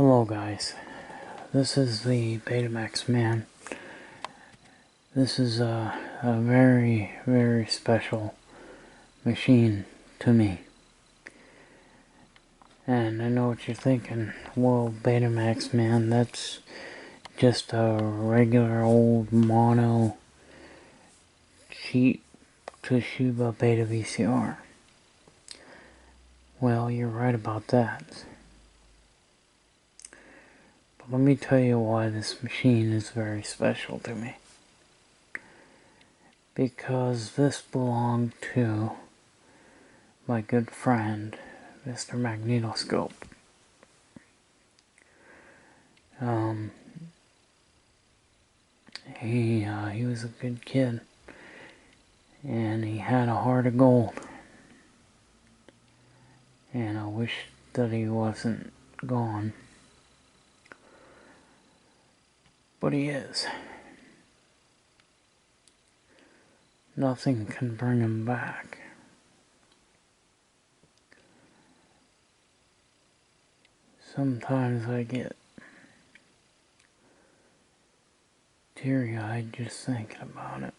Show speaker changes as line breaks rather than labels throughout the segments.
Hello guys, this is the Betamax man. This is a very, very special machine to me. And I know what you're thinking, well, Betamax man, that's just a regular old mono cheap Toshiba Beta VCR. Well, you're right about that. But let me tell you why this machine is very special to me. Because this belonged to my good friend, Mr. Magnetoscope. He was a good kid, and he had a heart of gold. And I wish that he wasn't gone. But he is. Nothing can bring him back. Sometimes I get teary-eyed just thinking about it.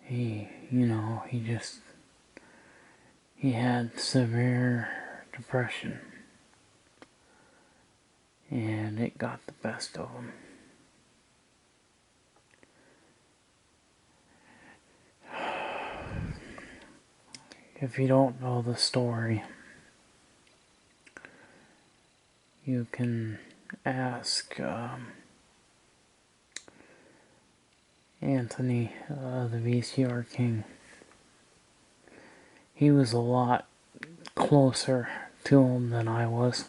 He had severe depression. And it got the best of him. If you don't know the story, you can ask Anthony, the VCR King. He was a lot closer to him than I was,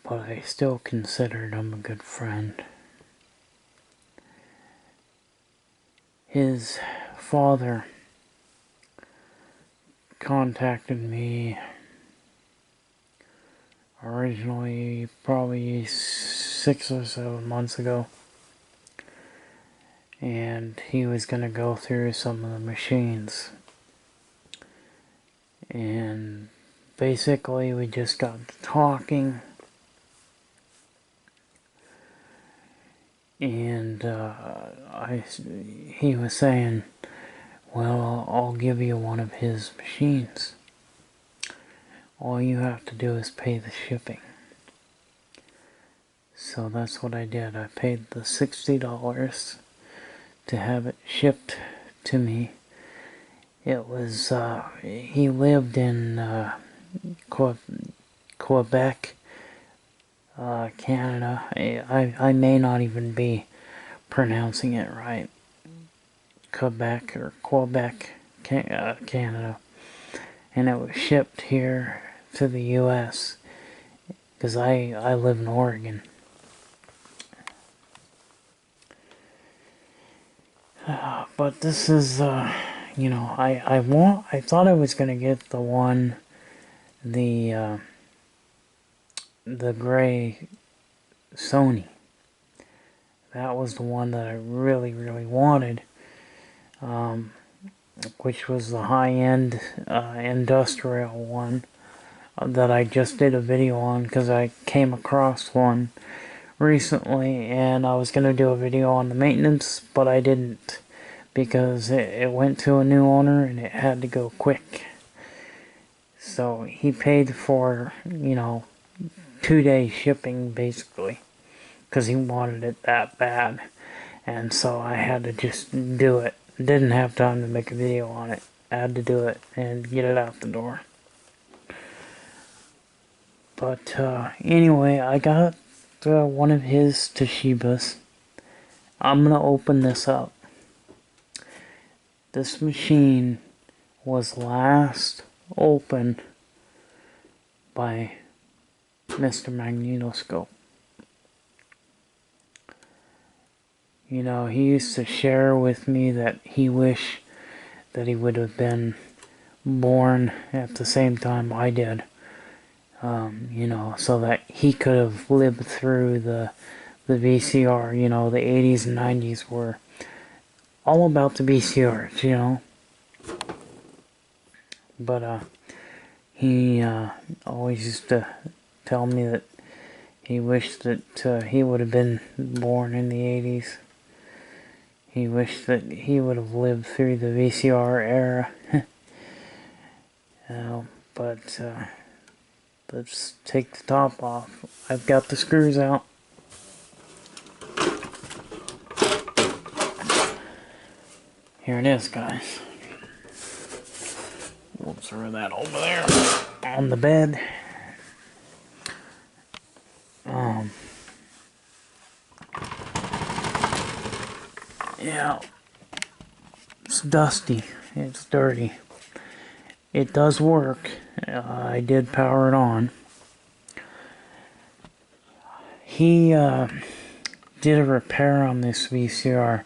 but I still considered him a good friend. His father contacted me originally probably 6 or 7 months ago, and he was going to go through some of the machines, and basically we just got to talking, and he was saying, well, I'll give you one of his machines. All you have to do is pay the shipping. So that's what I did. I paid the $60 to have it shipped to me. It was, he lived in Quebec, Canada. I may not even be pronouncing it right. Quebec or Quebec, Canada. And it was shipped here to the U.S. because I live in Oregon. But this is, I thought I was gonna get the one, the gray Sony. That was the one that I really, really wanted. Which was the high-end industrial one that I just did a video on because I came across one recently, and I was going to do a video on the maintenance, but I didn't because it went to a new owner and it had to go quick. So he paid for, 2-day shipping basically because he wanted it that bad, and so I had to just do it. Didn't have time to make a video on it. I had to do it and get it out the door. But anyway, I got one of his Toshibas. I'm gonna open this up. This machine was last opened by Mr. Magnetoscope. He used to share with me that he wished that he would have been born at the same time I did. So that he could have lived through the VCR. The 80s and 90s were all about the VCRs, But He always used to tell me that he wished that he would have been born in the 80s. He wished that he would have lived through the VCR era. But let's take the top off. I've got the screws out. Here it is, guys. We'll throw that over there on the bed. Yeah, it's dusty. It's dirty. It does work. I did power it on. He did a repair on this VCR.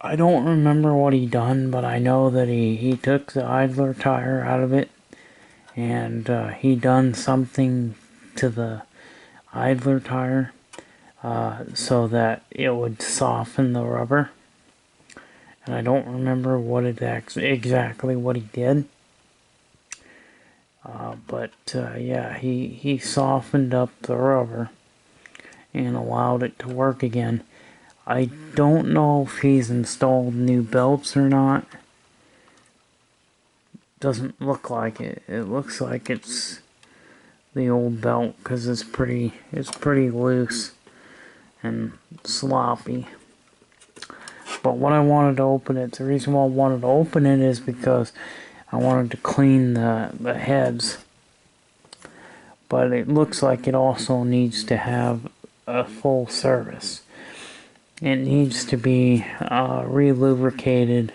I don't remember what he done, but I know that he took the idler tire out of it, and he done something to the idler tire so that it would soften the rubber. And I don't remember what exactly what he did. But yeah, he softened up the rubber and allowed it to work again. I don't know if he's installed new belts or not. Doesn't look like it. It looks like it's the old belt because it's pretty loose and sloppy. But what I wanted to open it, the reason why I wanted to open it is because I wanted to clean the heads. But it looks like it also needs to have a full service. It needs to be re-lubricated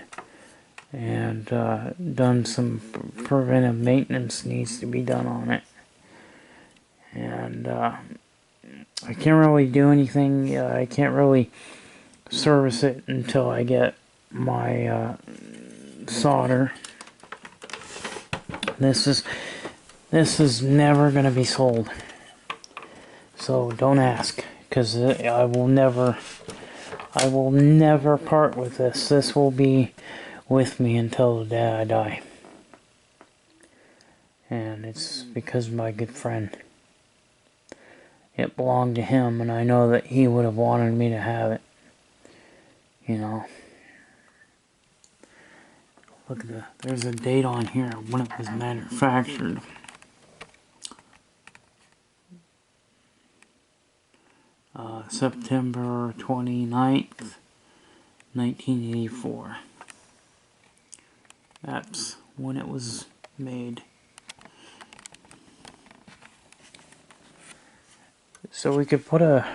and done some preventive maintenance needs to be done on it. And I can't really do anything. I can't really service it until I get my solder. This is never going to be sold. So don't ask, because I will never part with this. This will be with me until the day I die. And it's because of my good friend. It belonged to him, and I know that he would have wanted me to have it. You know. Look at there's a date on here when it was manufactured. September 29th, 1984. That's when it was made. So we could put a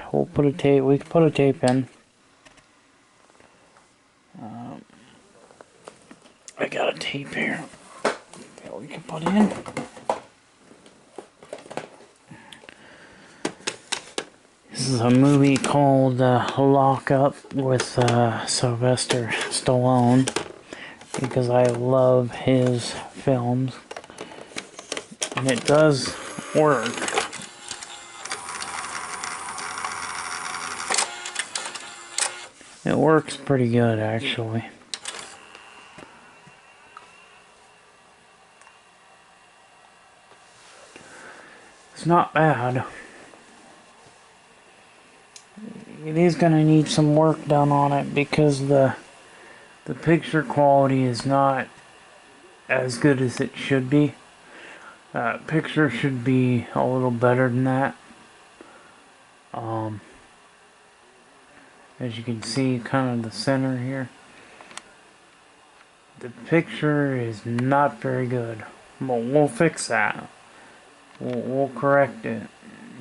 tape in. I got a tape here that we can put in. This is a movie called Lock Up with Sylvester Stallone, because I love his films, and it does work. It works pretty good, actually. It's not bad. It is going to need some work done on it because the picture quality is not as good as it should be. Picture should be a little better than that. As you can see, kind of the center here. The picture is not very good, but we'll fix that. We'll correct it.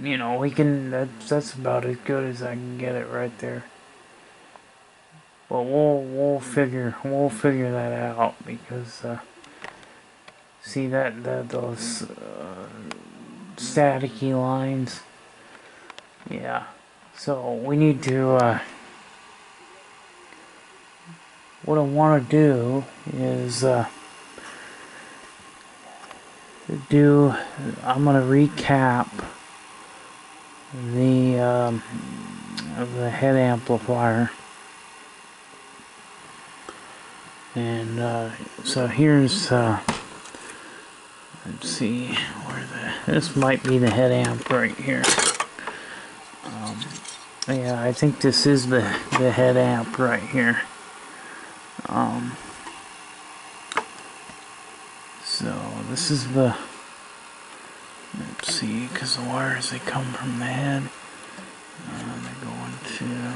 You know, we can. That's about as good as I can get it right there. But we'll figure that out, because see those staticky lines. Yeah. So we need to. What I want to do is I'm going to recap the head amplifier, and so here's Let's see where this might be the head amp right here. Yeah, I think this is the head amp right here. So this is the, let's see, because the wires, they come from the head. They go into,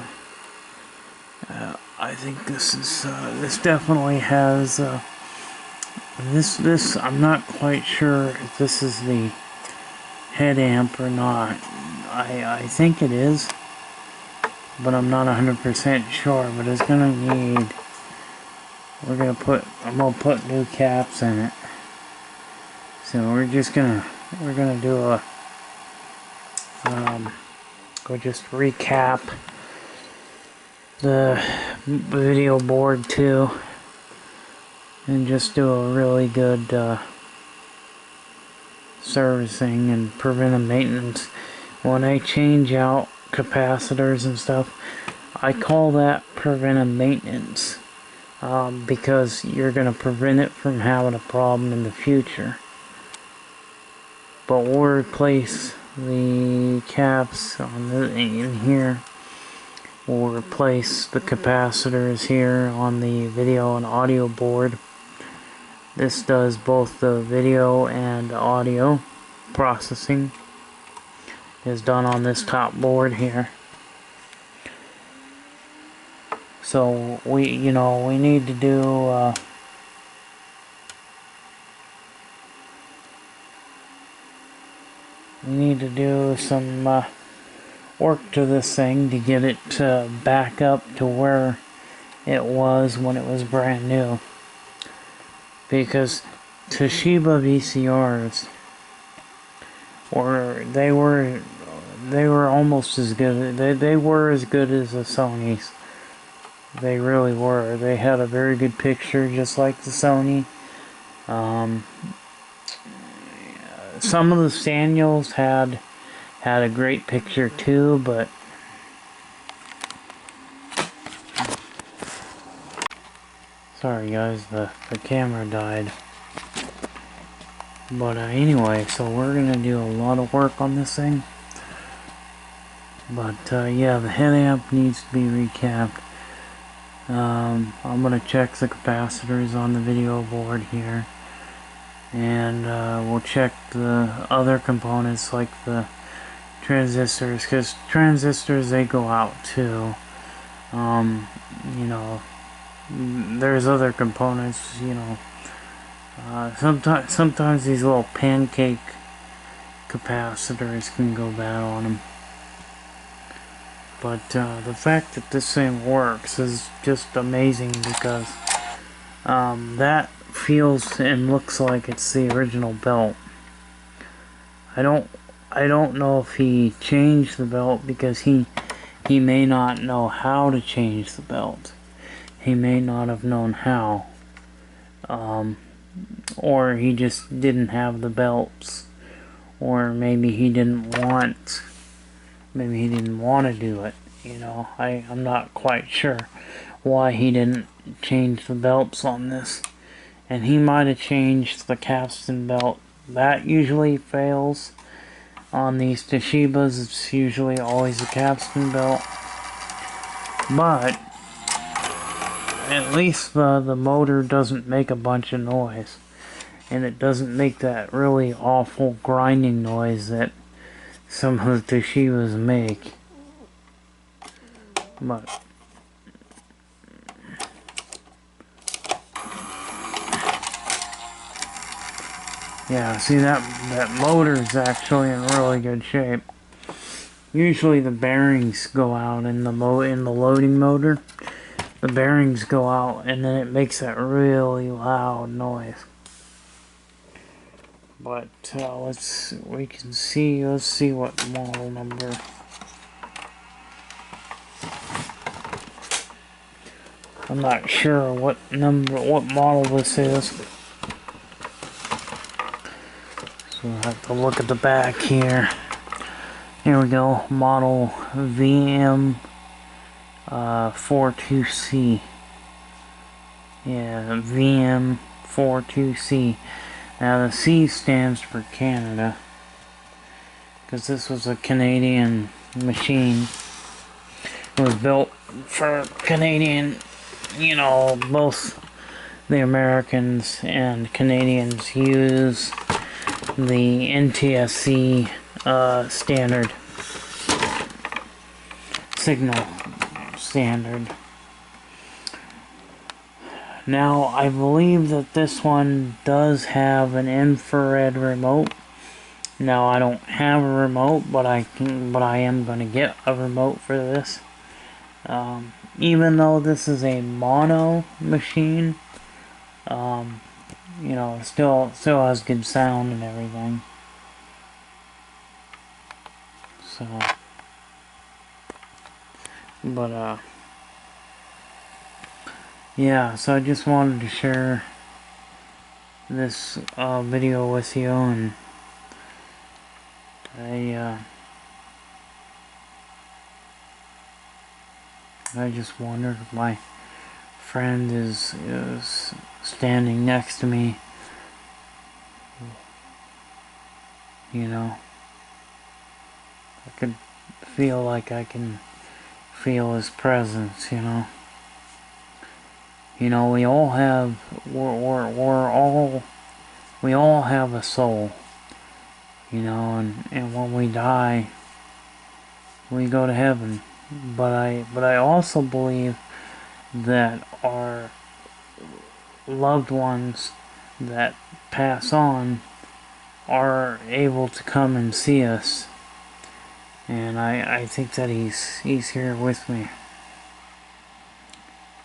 I think this is, this definitely has, this, I'm not quite sure if this is the head amp or not. I think it is, but I'm not 100% sure, but it's gonna need, I'm gonna put new caps in it. So we're gonna do a, we'll just recap the video board too, and just do a really good servicing and preventive maintenance. When I change out capacitors and stuff, I call that preventive maintenance, because you're going to prevent it from having a problem in the future. But we'll replace the caps on in here. We'll replace the capacitors here on the video and audio board. This does both the video and audio processing. Is done on this top board here. So we need to do some work to this thing to get it back up to where it was when it was brand new. Because Toshiba VCRs, they were almost as good. They were as good as the Sonys. They really were. They had a very good picture, just like the Sony. Some of the Saniels had a great picture too, but sorry guys, the camera died. But anyway, so we're gonna do a lot of work on this thing. But yeah, the head amp needs to be recapped. I'm gonna check the capacitors on the video board here, and we'll check the other components like the transistors, because transistors, they go out too. There's other components, sometimes these little pancake capacitors can go bad on them. But the fact that this thing works is just amazing, because that feels and looks like it's the original belt. I don't know if he changed the belt, because he may not know how to change the belt. He may not have known how. Or he just didn't have the belts. Or maybe he didn't want to do it. I'm not quite sure why he didn't change the belts on this. And he might have changed the capstan belt. That usually fails. On these Toshibas, it's usually always a capstan belt. But at least the motor doesn't make a bunch of noise. And it doesn't make that really awful grinding noise that some of the Toshibas make. But yeah, see, that motor is actually in really good shape. Usually the bearings go out in the loading motor. The bearings go out, and then it makes that really loud noise. But let's see what model number. I'm not sure what model this is. So we'll have to look at the back here. Here we go, model VM 42C. Yeah, VM 42C. Now the C stands for Canada, because this was a Canadian machine. It was built for Canadian, you know, both the Americans and Canadians use the NTSC standard signal standard. Now I believe that this one does have an infrared remote. Now I don't have a remote, but I am going to get a remote for this. Even though this is a mono machine, you know, still has good sound and everything. So, but yeah. So I just wanted to share this video with you, and I just wondered if my friend is standing next to me. You know, I could feel like I can feel his presence. You know, we all have we all have a soul. You know, and when we die, we go to heaven. But I also believe that our loved ones that pass on are able to come and see us, and I think that he's here with me.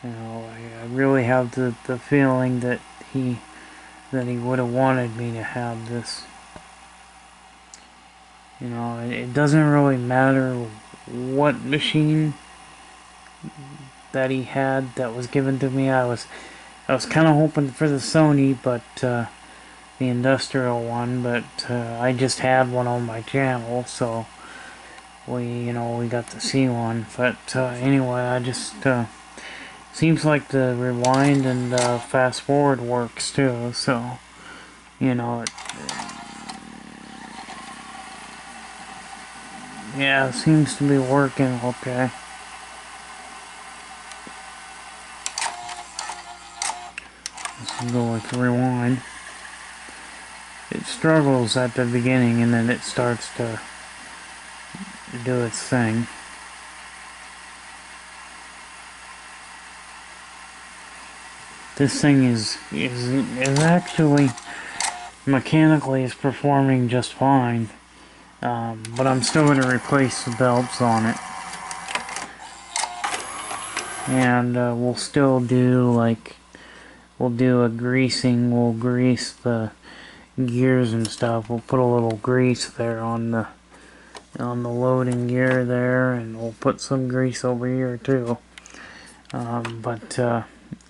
You know, I really have the feeling that he would have wanted me to have this. You know, it doesn't really matter what machine that he had that was given to me. I was kind of hoping for the Sony, but the industrial one, but I just had one on my channel, so we got to see one. But anyway, I just seems like the rewind and fast forward works too, so you know yeah, it seems to be working okay. Let's go with rewind. It struggles at the beginning and then it starts to do its thing. This thing is actually mechanically is performing just fine, but I'm still going to replace the belts on it, and we'll still do we'll do a greasing. We'll grease the gears and stuff. We'll put a little grease there on the loading gear there, and we'll put some grease over here too. But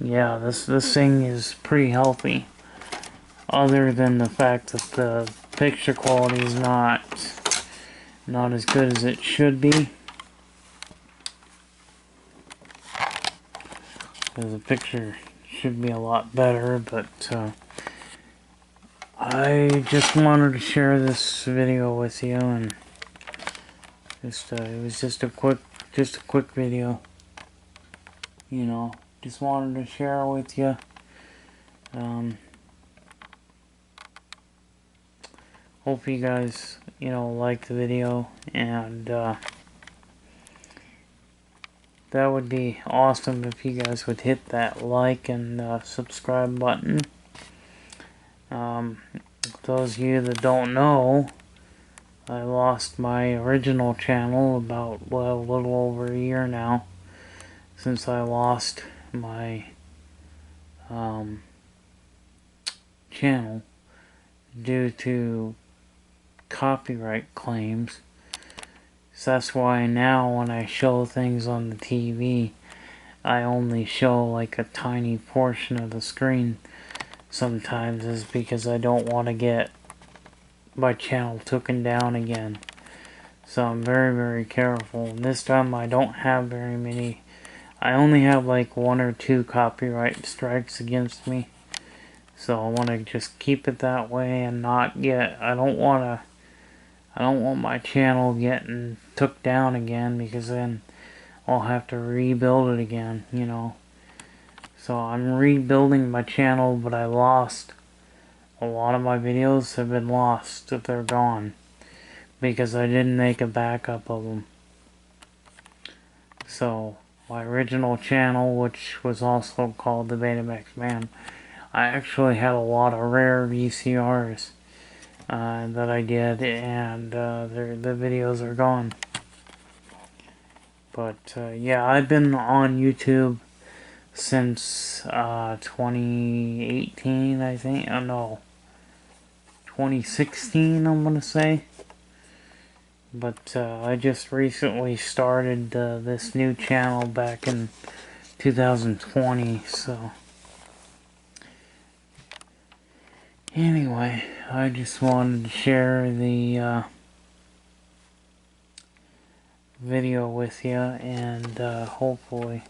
yeah, this thing is pretty healthy, other than the fact that the picture quality is not as good as it should be. Because the picture should be a lot better, but I just wanted to share this video with you, and it was just a quick video. You know, just wanted to share with you. Hope you guys, like the video, and that would be awesome if you guys would hit that like and subscribe button. Those of you that don't know, I lost my original channel about, a little over a year now since I lost my channel due to copyright claims. So that's why now when I show things on the TV, I only show like a tiny portion of the screen sometimes, is because I don't want to get my channel taken down again. So I'm very, very careful. And this time I don't have very many. I only have like 1 or 2 copyright strikes against me. So I want to just keep it that way and not get, I don't want my channel getting took down again, because then I'll have to rebuild it again, you know. So I'm rebuilding my channel, but I lost a lot of my videos. Have been lost, if they're gone, because I didn't make a backup of them. So my original channel, which was also called the Betamax Man, I actually had a lot of rare VCRs that I did, and the videos are gone. But yeah, I've been on YouTube since 2018, I think. Oh no, 2016, I'm gonna say. But I just recently started this new channel back in 2020, so anyway, I just wanted to share the video with you, and hopefully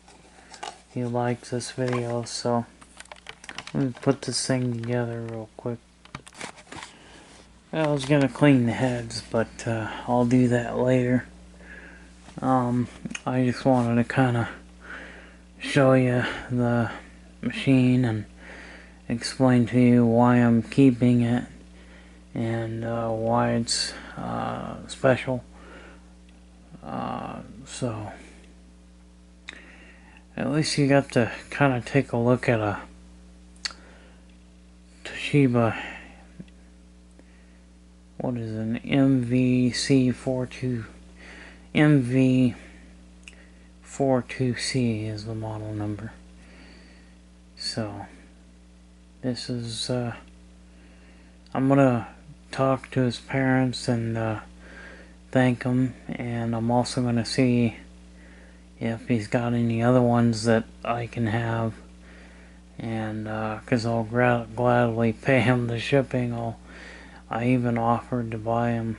you like this video. So let me put this thing together real quick. I was gonna clean the heads, but I'll do that later. I just wanted to kind of show you the machine and explain to you why I'm keeping it, and why it's special. So at least you got to kind of take a look at a Toshiba, what is an MV42C is the model number. So this is I'm gonna talk to his parents and thank him, and I'm also gonna see if he's got any other ones that I can have, and because I'll gladly pay him the shipping. I even offered to buy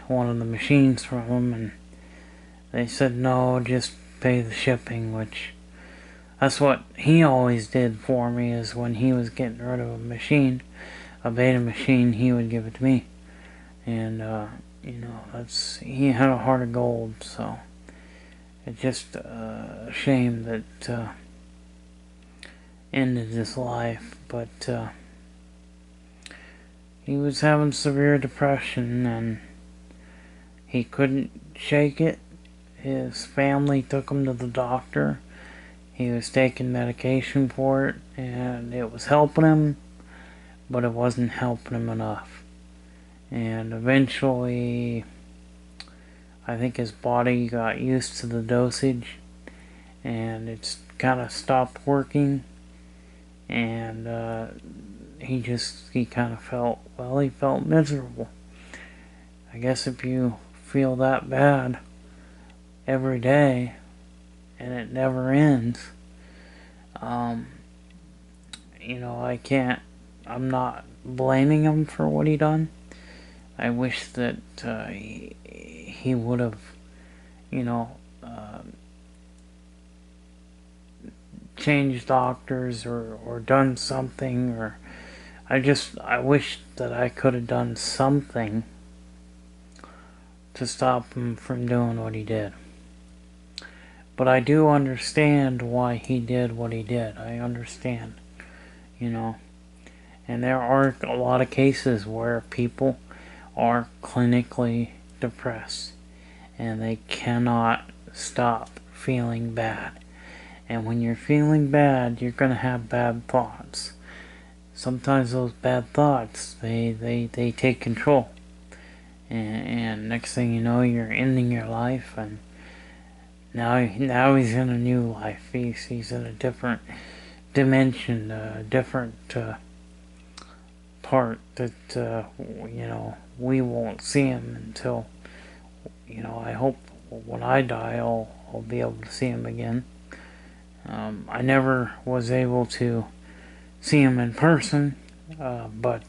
one of the machines from him, and they said no, just pay the shipping, which that's what he always did for me. Is when he was getting rid of a machine, a Beta machine, he would give it to me, and you know, he had a heart of gold. So it's just a shame that ended his life, but he was having severe depression and he couldn't shake it. His family took him to the doctor. He was taking medication for it, and it was helping him, but it wasn't helping him enough. And eventually, I think his body got used to the dosage, and it's kind of stopped working, and he kind of felt, well, he felt miserable. I guess if you feel that bad every day and it never ends, you know, I'm not blaming him for what he done. I wish that he would have, you know, changed doctors or done something, or I wish that I could have done something to stop him from doing what he did. But I do understand why he did what he did. I understand, you know. And there are a lot of cases where people are clinically depressed and they cannot stop feeling bad. And when you're feeling bad, you're going to have bad thoughts. Sometimes those bad thoughts, they take control. And next thing you know, you're ending your life, and now he's in a new life. He's in a different dimension, a different part that you know, we won't see him until, you know, I hope when I die I'll be able to see him again. I never was able to see him in person, but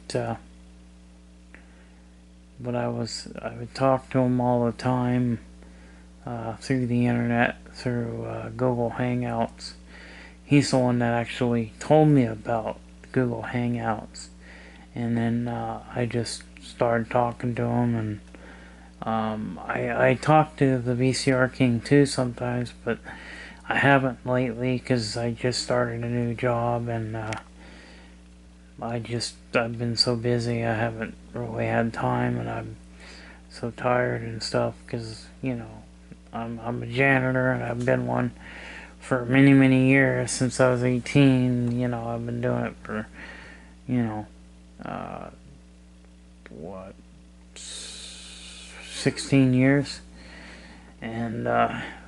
I would talk to him all the time through the internet, through Google Hangouts. he's the one that actually told me about Google Hangouts. And then I just started talking to him, and I talk to the VCR King too sometimes, but I haven't lately because I just started a new job, and I've been so busy I haven't really had time, and I'm so tired and stuff because, you know, I'm a janitor, and I've been one for many years since I was 18. You know, I've been doing it for, you know, what, 16 years, and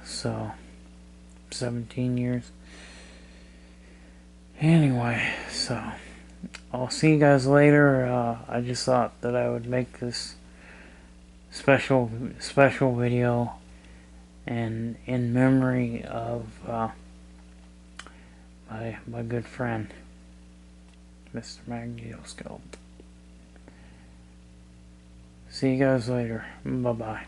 so 17 years. Anyway, so I'll see you guys later. I just thought that I would make this special video and in memory of my good friend, Mr. Magnetoscope. See you guys later. Bye bye.